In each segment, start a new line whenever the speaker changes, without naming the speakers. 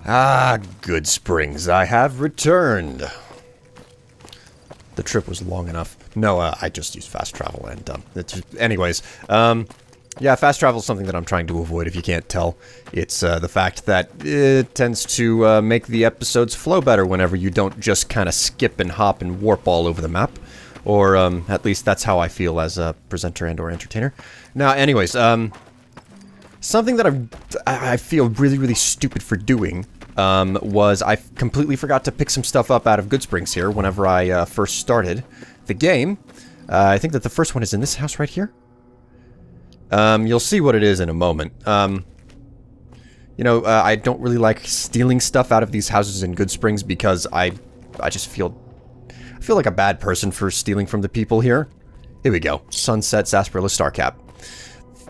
Ah, Good Springs, I have returned. The trip was long enough. No, I just used fast travel and, anyways, yeah, fast travel is something that I'm trying to avoid if you can't tell. It's, the fact that it tends to, make the episodes flow better whenever you don't just kind of skip and hop and warp all over the map. Or, at least that's how I feel as a presenter and or entertainer. Now, anyways, something that I feel really, really stupid for doing, was I completely forgot to pick some stuff up out of Good Springs here whenever I, first started the game. I think that the first one is in this house right here. You'll see what it is in a moment. You know, I don't really like stealing stuff out of these houses in Good Springs because I just feel like a bad person for stealing from the people here. Here we go. Sunset Sarsaparilla Starcap.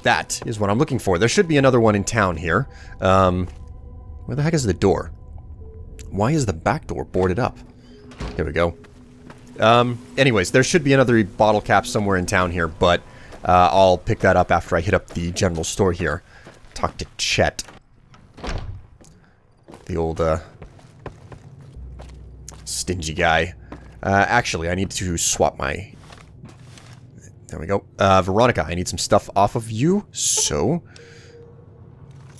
That is what I'm looking for. There should be another one in town here. Where the heck is the door? Why is the back door boarded up? Here we go. Anyways, there should be another bottle cap somewhere in town here, but I'll pick that up after I hit up the general store here. Talk to Chet. The old, stingy guy. Actually, I need to swap my... There we go. Veronica, I need some stuff off of you, so...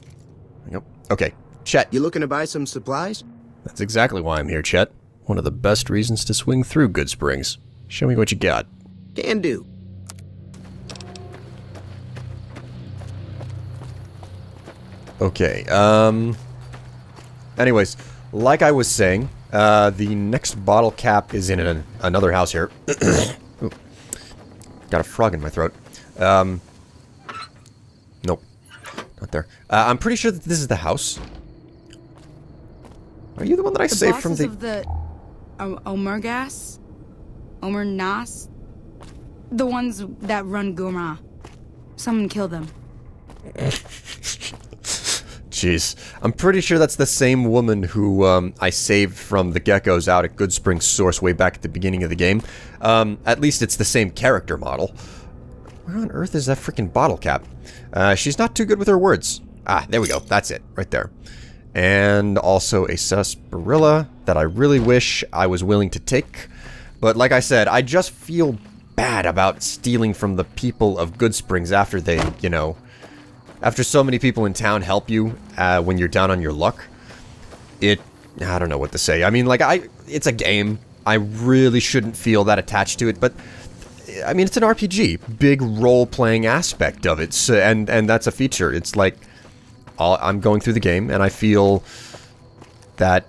There we go. Okay, Chet.
You looking to buy some supplies?
That's exactly why I'm here, Chet. One of the best reasons to swing through Good Springs. Show me what you got.
Can do.
Okay, anyways, like I was saying, the next bottle cap is in another house here. Ooh, got a frog in my throat. Nope, not there. I'm pretty sure that this is the house. Are you the one that I saved from the...
of the Omergas? Omernas? The ones that run Gurma. Someone killed them.
Jeez. I'm pretty sure that's the same woman who, I saved from the geckos out at Good Springs Source way back at the beginning of the game. At least it's the same character model. Where on earth is that freaking bottle cap? She's not too good with her words. Ah, there we go. That's it. Right there. And also a sarsaparilla that I really wish I was willing to take. But like I said, I just feel bad about stealing from the people of Good Springs after they, you know... After so many people in town help you when you're down on your luck, I don't know what to say. I mean, like, it's a game. I really shouldn't feel that attached to it, but, I mean, it's an RPG. Big role-playing aspect of it, so, and that's a feature. It's like, I'm going through the game, and I feel that...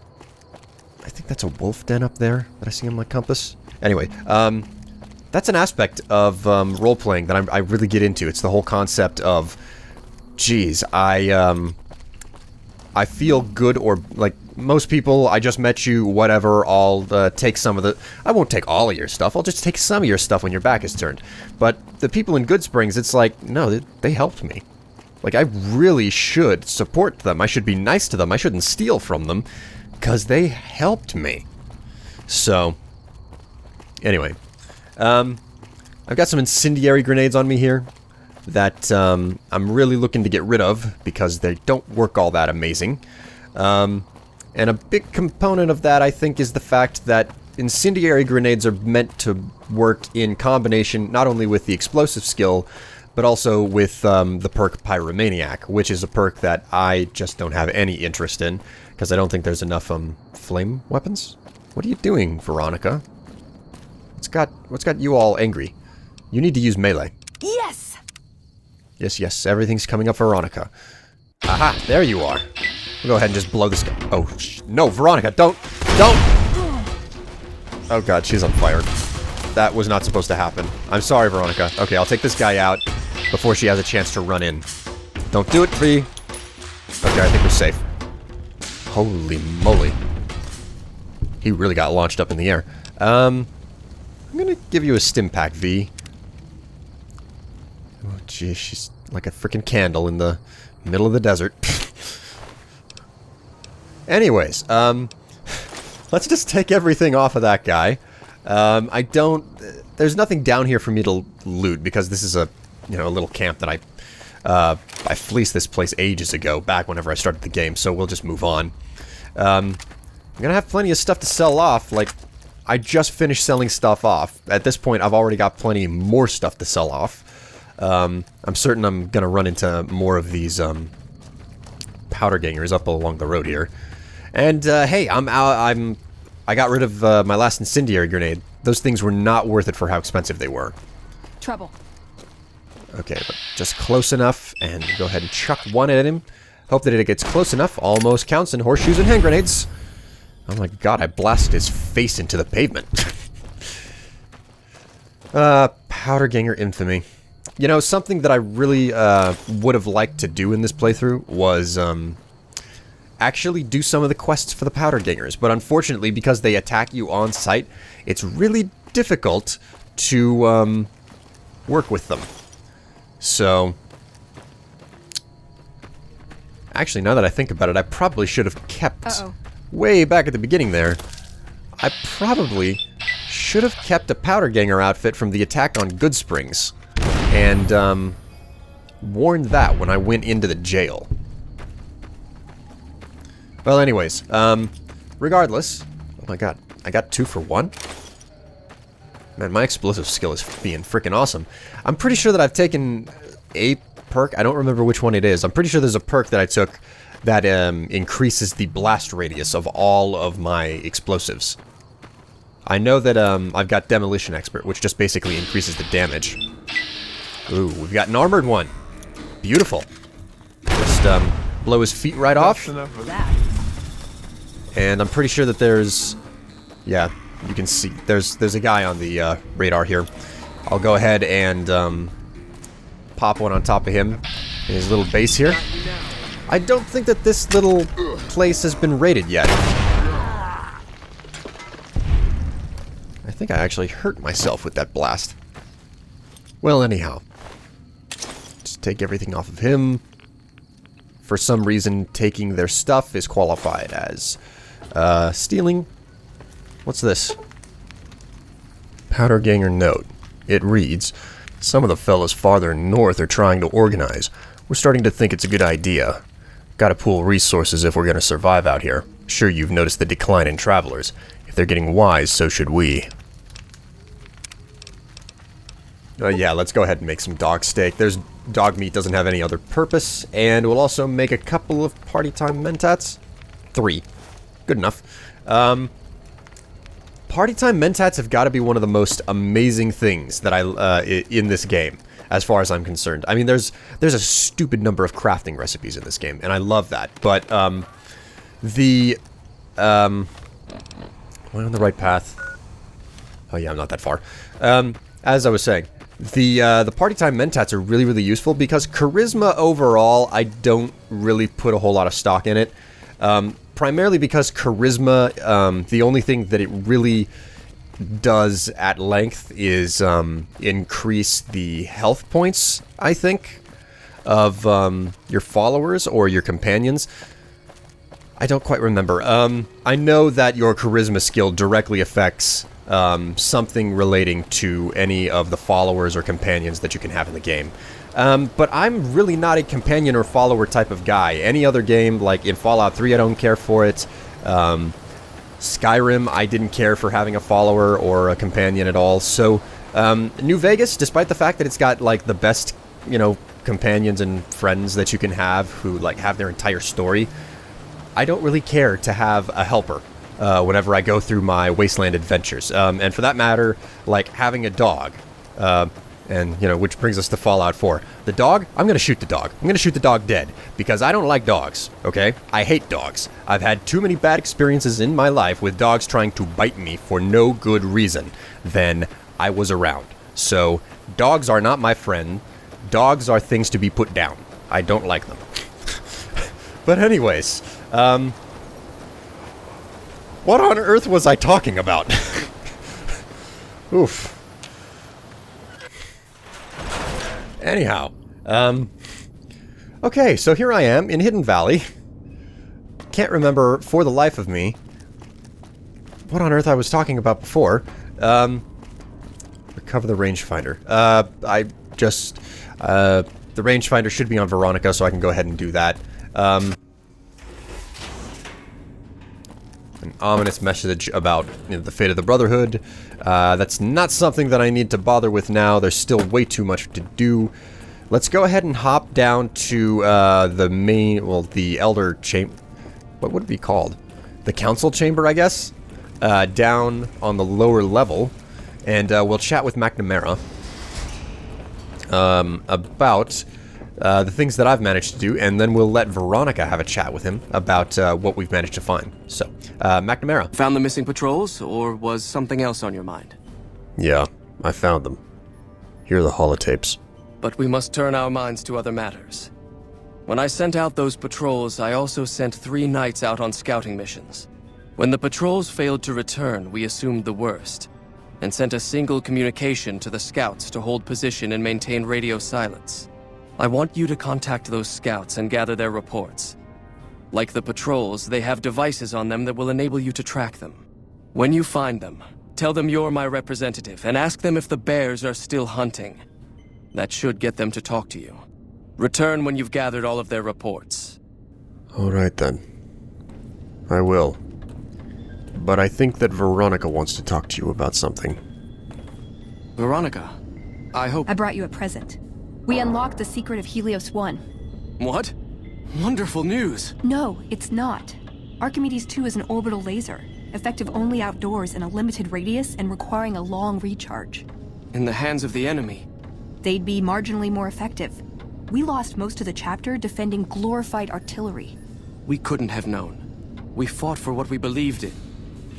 I think that's a wolf den up there that I see on my compass. Anyway, that's an aspect of role-playing that I really get into. It's the whole concept of... Geez, I feel good, or, like, most people, I just met you, whatever, I'll take some of the... I won't take all of your stuff, I'll just take some of your stuff when your back is turned. But the people in Good Springs, it's like, no, they helped me. Like, I really should support them, I should be nice to them, I shouldn't steal from them, because they helped me. So, anyway. I've got some incendiary grenades on me here that I'm really looking to get rid of because they don't work all that amazing. And a big component of that, I think, is the fact that incendiary grenades are meant to work in combination not only with the explosive skill, but also with the perk Pyromaniac, which is a perk that I just don't have any interest in because I don't think there's enough flame weapons. What are you doing, Veronica? What's got you all angry? You need to use melee.
Yes!
Yes, yes, everything's coming up, Veronica. Aha, there you are. We'll go ahead and just blow this guy. Oh, no, Veronica, don't! Oh god, she's on fire. That was not supposed to happen. I'm sorry, Veronica. Okay, I'll take this guy out before she has a chance to run in. Don't do it, V. Okay, I think we're safe. Holy moly. He really got launched up in the air. I'm gonna give you a stim pack, V. Oh, geez, she's like a freaking candle in the middle of the desert. Anyways, let's just take everything off of that guy. There's nothing down here for me to loot because this is a little camp that I fleeced this place ages ago, back whenever I started the game, so we'll just move on. I'm gonna have plenty of stuff to sell off. Like, I just finished selling stuff off. At this point, I've already got plenty more stuff to sell off. I'm certain I'm gonna run into more of these, powder gangers up along the road here. And, hey, I got rid of, my last incendiary grenade. Those things were not worth it for how expensive they were.
Trouble.
Okay, but just close enough, and go ahead and chuck one at him. Hope that it gets close enough. Almost counts in horseshoes and hand grenades. Oh my god, I blasted his face into the pavement. Powder Ganger Infamy. You know, something that I really would have liked to do in this playthrough was actually do some of the quests for the Powder Gangers. But unfortunately, because they attack you on sight, it's really difficult to work with them. So, actually, now that I think about it, I probably should have kept, way back at the beginning there, I probably should have kept a Powder Ganger outfit from the attack on Goodsprings, and worn that when I went into the jail. Well, anyways, regardless, oh my god, I got 2 for 1? Man, my explosive skill is being freaking awesome. I'm pretty sure that I've taken a perk. I don't remember which one it is. I'm pretty sure there's a perk that I took that increases the blast radius of all of my explosives. I know that I've got Demolition Expert, which just basically increases the damage. Ooh, we've got an armored one. Beautiful. Just blow his feet right off.
Enough of that.
And I'm pretty sure that there's... Yeah, you can see there's a guy on the radar here. I'll go ahead and pop one on top of him in his little base here. I don't think that this little place has been raided yet. I think I actually hurt myself with that blast. Well, anyhow. Just take everything off of him. For some reason, taking their stuff is qualified as stealing. What's this? Powder Ganger note. It reads, "Some of the fellas farther north are trying to organize. We're starting to think it's a good idea. Gotta pool resources if we're gonna survive out here. Sure, you've noticed the decline in travelers. If they're getting wise, so should we." Yeah, let's go ahead and make some dog steak. There's dog meat doesn't have any other purpose, and we'll also make a couple of party time mentats. 3. Good enough. Party time mentats have got to be one of the most amazing things that in this game, as far as I'm concerned. I mean, there's a stupid number of crafting recipes in this game, and I love that. But am I on the right path? Oh yeah, I'm not that far. As I was saying, the party time mentats are really, really useful because charisma overall, I don't really put a whole lot of stock in it. Primarily because charisma, the only thing that it really does at length is increase the health points, I think, of your followers or your companions. I don't quite remember. I know that your charisma skill directly affects something relating to any of the followers or companions that you can have in the game. But I'm really not a companion or follower type of guy. Any other game, like in Fallout 3, I don't care for it. Skyrim, I didn't care for having a follower or a companion at all. So, New Vegas, despite the fact that it's got, like, the best, you know, companions and friends that you can have who, like, have their entire story, I don't really care to have a helper whenever I go through my Wasteland adventures. And for that matter, like, having a dog, and, you know, which brings us to Fallout 4. The dog, I'm gonna shoot the dog. I'm gonna shoot the dog dead, because I don't like dogs, okay? I hate dogs. I've had too many bad experiences in my life with dogs trying to bite me for no good reason than I was around. So, dogs are not my friend. Dogs are things to be put down. I don't like them. But anyways, what on earth was I talking about? Oof. Anyhow, okay, so here I am in Hidden Valley. Can't remember for the life of me what on earth I was talking about before. Recover the rangefinder. The rangefinder should be on Veronica, so I can go ahead and do that. ominous message about the fate of the Brotherhood. That's not something that I need to bother with now. There's still way too much to do. Let's go ahead and hop down to the main, well, the Elder Chamber. What would it be called? The Council Chamber, I guess? Down on the lower level. And we'll chat with McNamara about the things that I've managed to do, and then we'll let Veronica have a chat with him about what we've managed to find. So, McNamara.
Found the missing patrols, or was something else on your mind?
Yeah, I found them. Here are the holotapes.
But we must turn our minds to other matters. When I sent out those patrols, I also sent 3 knights out on scouting missions. When the patrols failed to return, we assumed the worst, and sent a single communication to the scouts to hold position and maintain radio silence. I want you to contact those scouts and gather their reports. Like the patrols, they have devices on them that will enable you to track them. When you find them, tell them you're my representative and ask them if the bears are still hunting. That should get them to talk to you. Return when you've gathered all of their reports.
All right, then. I will. But I think that Veronica wants to talk to you about something.
Veronica, I hope...
I brought you a present. We unlocked the secret of Helios 1.
What? Wonderful news!
No, it's not. Archimedes 2 is an orbital laser, effective only outdoors in a limited radius and requiring a long recharge.
In the hands of the enemy.
They'd be marginally more effective. We lost most of the chapter defending glorified artillery.
We couldn't have known. We fought for what we believed in.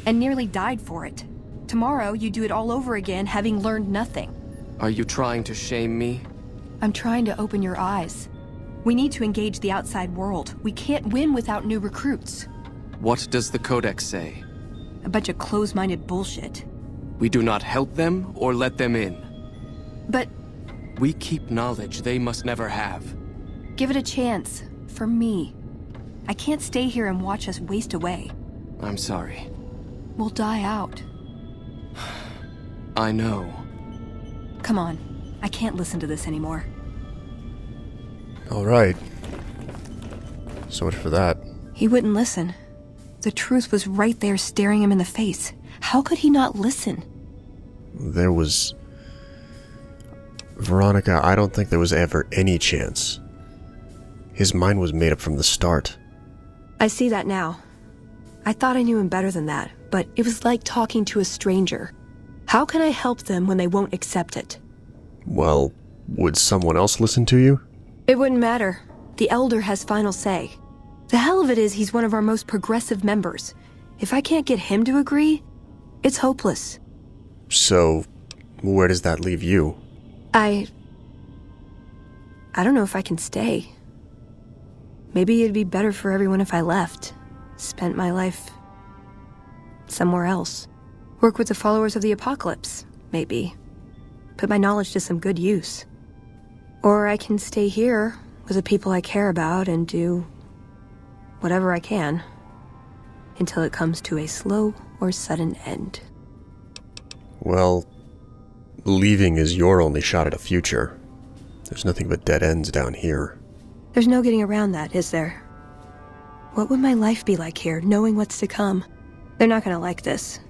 And nearly died for it. Tomorrow, you do it all over again, having learned nothing.
Are you trying to shame me?
I'm trying to open your eyes. We need to engage the outside world. We can't win without new recruits.
What does the Codex say?
A bunch of closed-minded bullshit.
We do not help them or let them in.
But...
we keep knowledge they must never have.
give it a chance. For me. I can't stay here and watch us waste away.
I'm sorry.
We'll die out.
I know.
Come on. I can't listen to this anymore.
All right. So much for that.
He wouldn't listen. The truth was right there staring him in the face. How could he not listen?
There was... Veronica, I don't think there was ever any chance. His mind was made up from the start.
I see that now. I thought I knew him better than that, but it was like talking to a stranger. How can I help them when they won't accept it?
Well, would someone else listen to you?
It wouldn't matter. The Elder has final say. The hell of it is he's one of our most progressive members. If I can't get him to agree, it's hopeless.
So, where does that leave you?
I don't know if I can stay. Maybe it'd be better for everyone if I left. Spent my life somewhere else. Work with the followers of the apocalypse, maybe. Put my knowledge to some good use. Or I can stay here with the people I care about and do whatever I can until it comes to a slow or sudden end.
Well, leaving is your only shot at a future. There's nothing but dead ends down here.
There's no getting around that, is there? What would my life be like here, knowing what's to come? They're not gonna like this.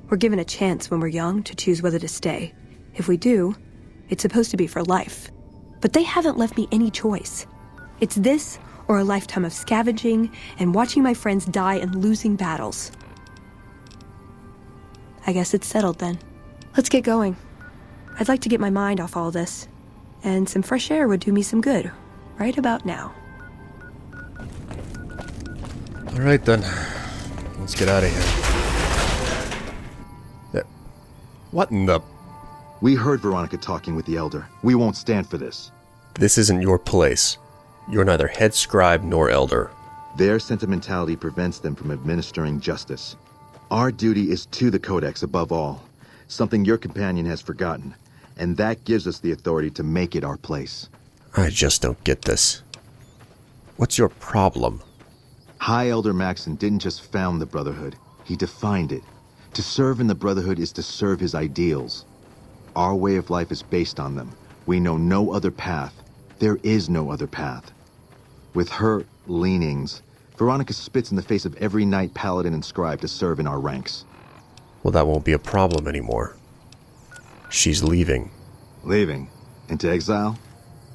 We're given a chance when we're young to choose whether to stay. If we do, it's supposed to be for life. But they haven't left me any choice. It's this or a lifetime of scavenging and watching my friends die and losing battles. I guess it's settled then. Let's get going. I'd like to get my mind off all this. And some fresh air would do me some good, right about now.
All right, then. Let's get out of here. What in the...
We heard Veronica talking with the Elder. We won't stand for this.
This isn't your place. You're neither head scribe nor elder.
Their sentimentality prevents them from administering justice. Our duty is to the Codex above all, something your companion has forgotten, and that gives us the authority to make it our place.
I just don't get this. What's your problem?
High Elder Maxon didn't just found the Brotherhood, he defined it. To serve in the Brotherhood is to serve his ideals. Our way of life is based on them. We know no other path. There is no other path. With her leanings, Veronica spits in the face of every knight, paladin, and scribe to serve in our ranks.
Well, that won't be a problem anymore. She's leaving.
Leaving? Into exile?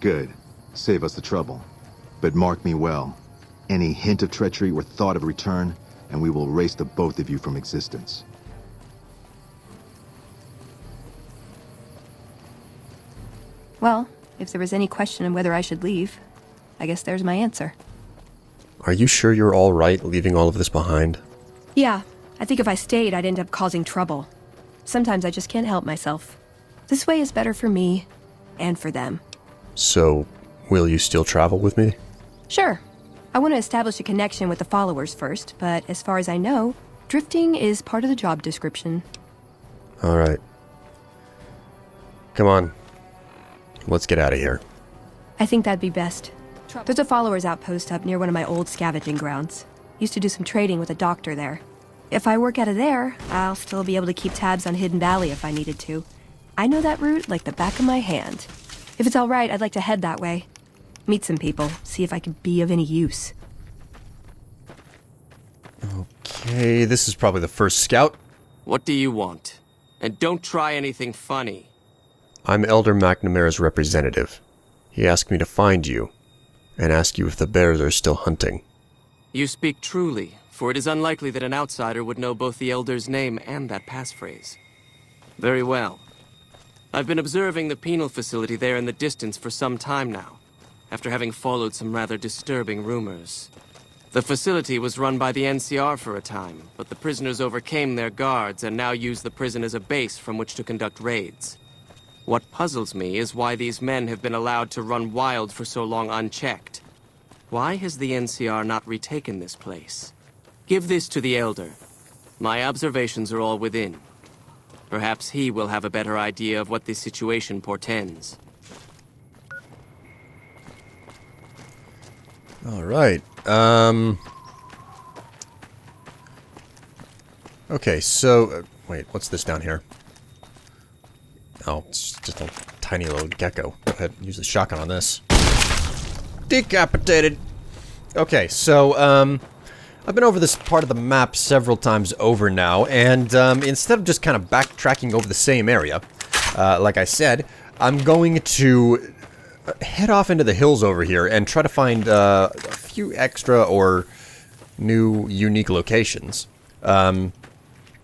Good. Save us the trouble. But mark me well. Any hint of treachery or thought of return, and we will erase the both of you from existence.
Well, if there was any question of whether I should leave, I guess there's my answer.
Are you sure you're all right leaving all of this behind?
Yeah, I think if I stayed, I'd end up causing trouble. Sometimes I just can't help myself. This way is better for me, and for them.
So, will you still travel with me?
Sure. I want to establish a connection with the followers first, but as far as I know, drifting is part of the job description.
Alright. Come on. Let's get out of here.
I think that'd be best. There's a followers outpost up near one of my old scavenging grounds. Used to do some trading with a doctor there. If I work out of there, I'll still be able to keep tabs on Hidden Valley if I needed to. I know that route like the back of my hand. If it's alright, I'd like to head that way. Meet some people, see if I can be of any use.
Okay, this is probably the first scout.
What do you want? And don't try anything funny.
I'm Elder McNamara's representative. He asked me to find you, and ask you if the bears are still hunting.
You speak truly, for it is unlikely that an outsider would know both the Elder's name and that passphrase. Very well. I've been observing the penal facility there in the distance for some time now, after having followed some rather disturbing rumors. The facility was run by the NCR for a time, but the prisoners overcame their guards and now use the prison as a base from which to conduct raids. What puzzles me is why these men have been allowed to run wild for so long unchecked. Why has the NCR not retaken this place? Give this to the Elder. My observations are all within. Perhaps he will have a better idea of what this situation portends.
Alright, okay, so, wait, what's this down here? Oh, it's just a tiny little gecko. Go ahead, use the shotgun on this. Decapitated! Okay, so, I've been over this part of the map several times over now, and, instead of just kind of backtracking over the same area, like I said, I'm going to head off into the hills over here and try to find a few extra or new unique locations.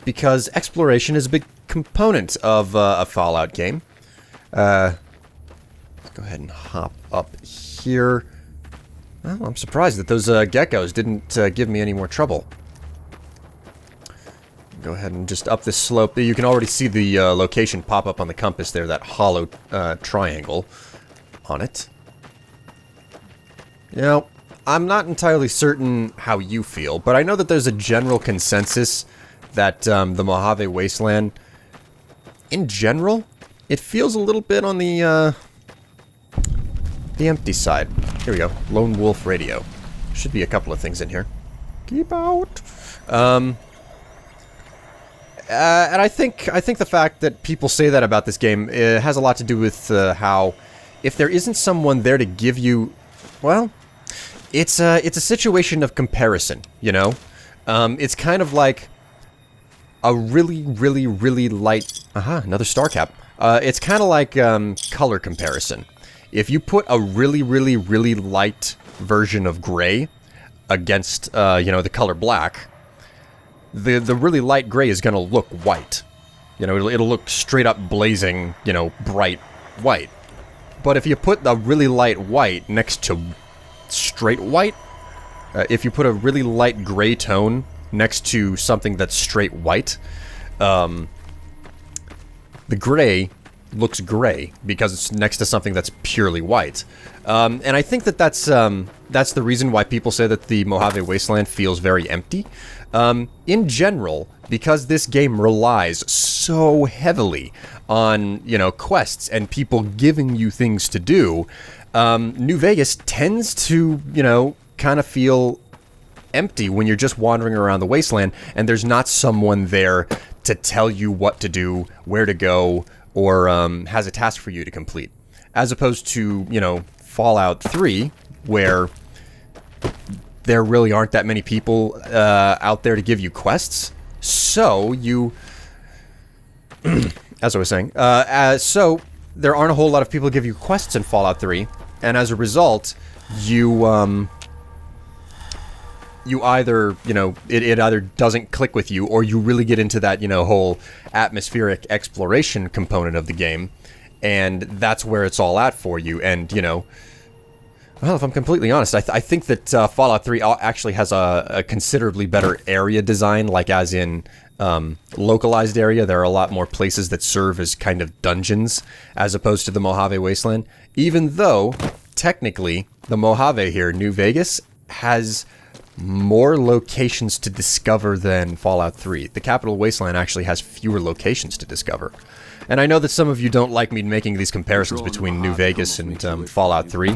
Because exploration is a big component of a Fallout game. Let's go ahead and hop up here. Well, I'm surprised that those geckos didn't give me any more trouble. Go ahead and just up this slope. You can already see the location pop up on the compass there, that hollow triangle on it. You know, I'm not entirely certain how you feel, but I know that there's a general consensus that the Mojave Wasteland, in general, it feels a little bit on the empty side. Here we go. Lone Wolf Radio. Should be a couple of things in here. Keep out. And I think the fact that people say that about this game has a lot to do with how if there isn't someone there to give you, well, it's a situation of comparison, you know? It's kind of like a really, really, really light... Aha, another star cap. It's kind of like color comparison. If you put a really, really, really light version of gray against, you know, the color black, the really light gray is going to look white. You know, it'll look straight up blazing, you know, bright white. But if you put the really light white next to straight white, if you put a really light gray tone next to something that's straight white, the gray looks gray because it's next to something that's purely white. And I think that that's the reason why people say that the Mojave Wasteland feels very empty. In general, because this game relies so heavily on, you know, quests and people giving you things to do, New Vegas tends to, you know, kind of feel empty when you're just wandering around the wasteland and there's not someone there to tell you what to do, where to go, or has a task for you to complete. As opposed to, you know, Fallout 3, where there really aren't that many people out there to give you quests. So you, as I was saying, so there aren't a whole lot of people to give you quests in Fallout 3, and as a result, you either, it either doesn't click with you, or you really get into that, whole atmospheric exploration component of the game, and that's where it's all at for you. And, well, if I'm completely honest, I think that Fallout 3 actually has a considerably better area design, like as in localized area. There are a lot more places that serve as kind of dungeons, as opposed to the Mojave Wasteland, even though, technically, the Mojave here, New Vegas, has more locations to discover than Fallout 3. The Capital Wasteland actually has fewer locations to discover. And I know that some of you don't like me making these comparisons between New Vegas and Fallout 3,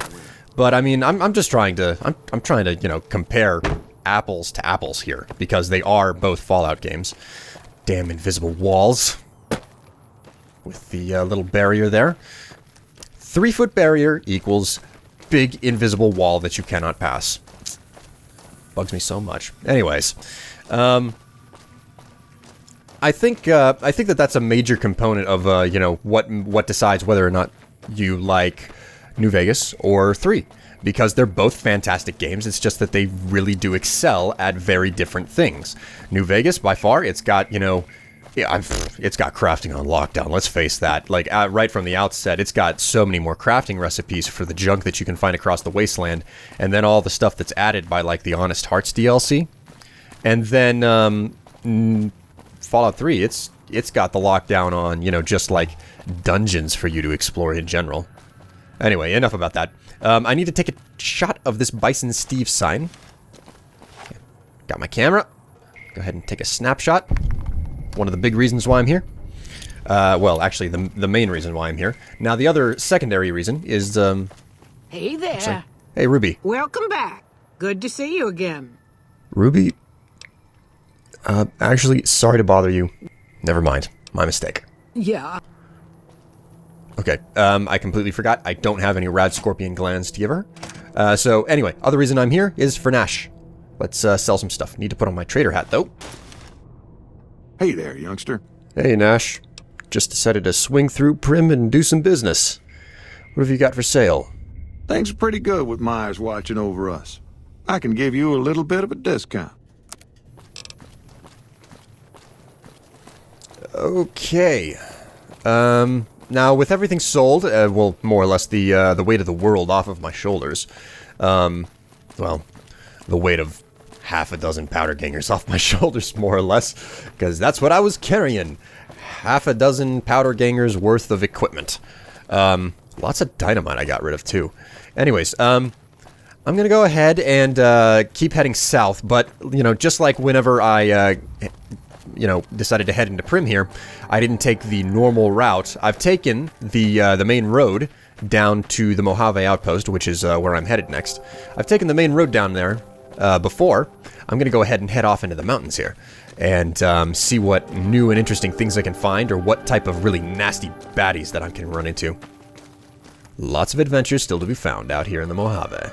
but I mean, I'm just trying to, I'm trying to, compare apples to apples here, because they are both Fallout games. Damn invisible walls. With the little barrier there. 3-foot barrier equals big invisible wall that you cannot pass. Bugs me so much. Anyways, I think that that's a major component of what decides whether or not you like New Vegas or 3, because they're both fantastic games. It's just that they really do excel at very different things. New Vegas, by far, it's got it's got crafting on lockdown. Let's face that. Like right from the outset, it's got so many more crafting recipes for the junk that you can find across the wasteland, and then all the stuff that's added by like the Honest Hearts DLC. And then Fallout 3, it's got the lockdown on, just like dungeons for you to explore in general. Anyway, enough about that. I need to take a shot of this Bison Steve sign. Got my camera. Go ahead and take a snapshot. One of the big reasons why I'm here. Well, actually, the main reason why I'm here. Now, the other secondary reason is,
Hey there.
Actually, hey, Ruby.
Welcome back. Good to see you again.
Ruby? Actually, sorry to bother you. Never mind. My mistake.
Yeah.
Okay, I completely forgot. I don't have any rad scorpion glands to give her. So, anyway, other reason I'm here is for Nash. Let's sell some stuff. Need to put on my trader hat, though.
Hey there, youngster.
Hey, Nash. Just decided to swing through Prim and do some business. What have you got for sale?
Things are pretty good with Myers watching over us. I can give you a little bit of a discount.
Okay. Now, with everything sold, well, more or less the weight of the world off of my shoulders, well, the weight of half a dozen powder gangers off my shoulders, more or less, because that's what I was carrying. Half a dozen powder gangers worth of equipment. Lots of dynamite I got rid of, too. Anyways, I'm gonna go ahead and keep heading south, but, just like whenever I, decided to head into Prim here, I didn't take the normal route. I've taken the main road down to the Mojave Outpost, which is where I'm headed next. I've taken the main road down there before. I'm going to go ahead and head off into the mountains here and see what new and interesting things I can find, or what type of really nasty baddies that I can run into. Lots of adventures still to be found out here in the Mojave.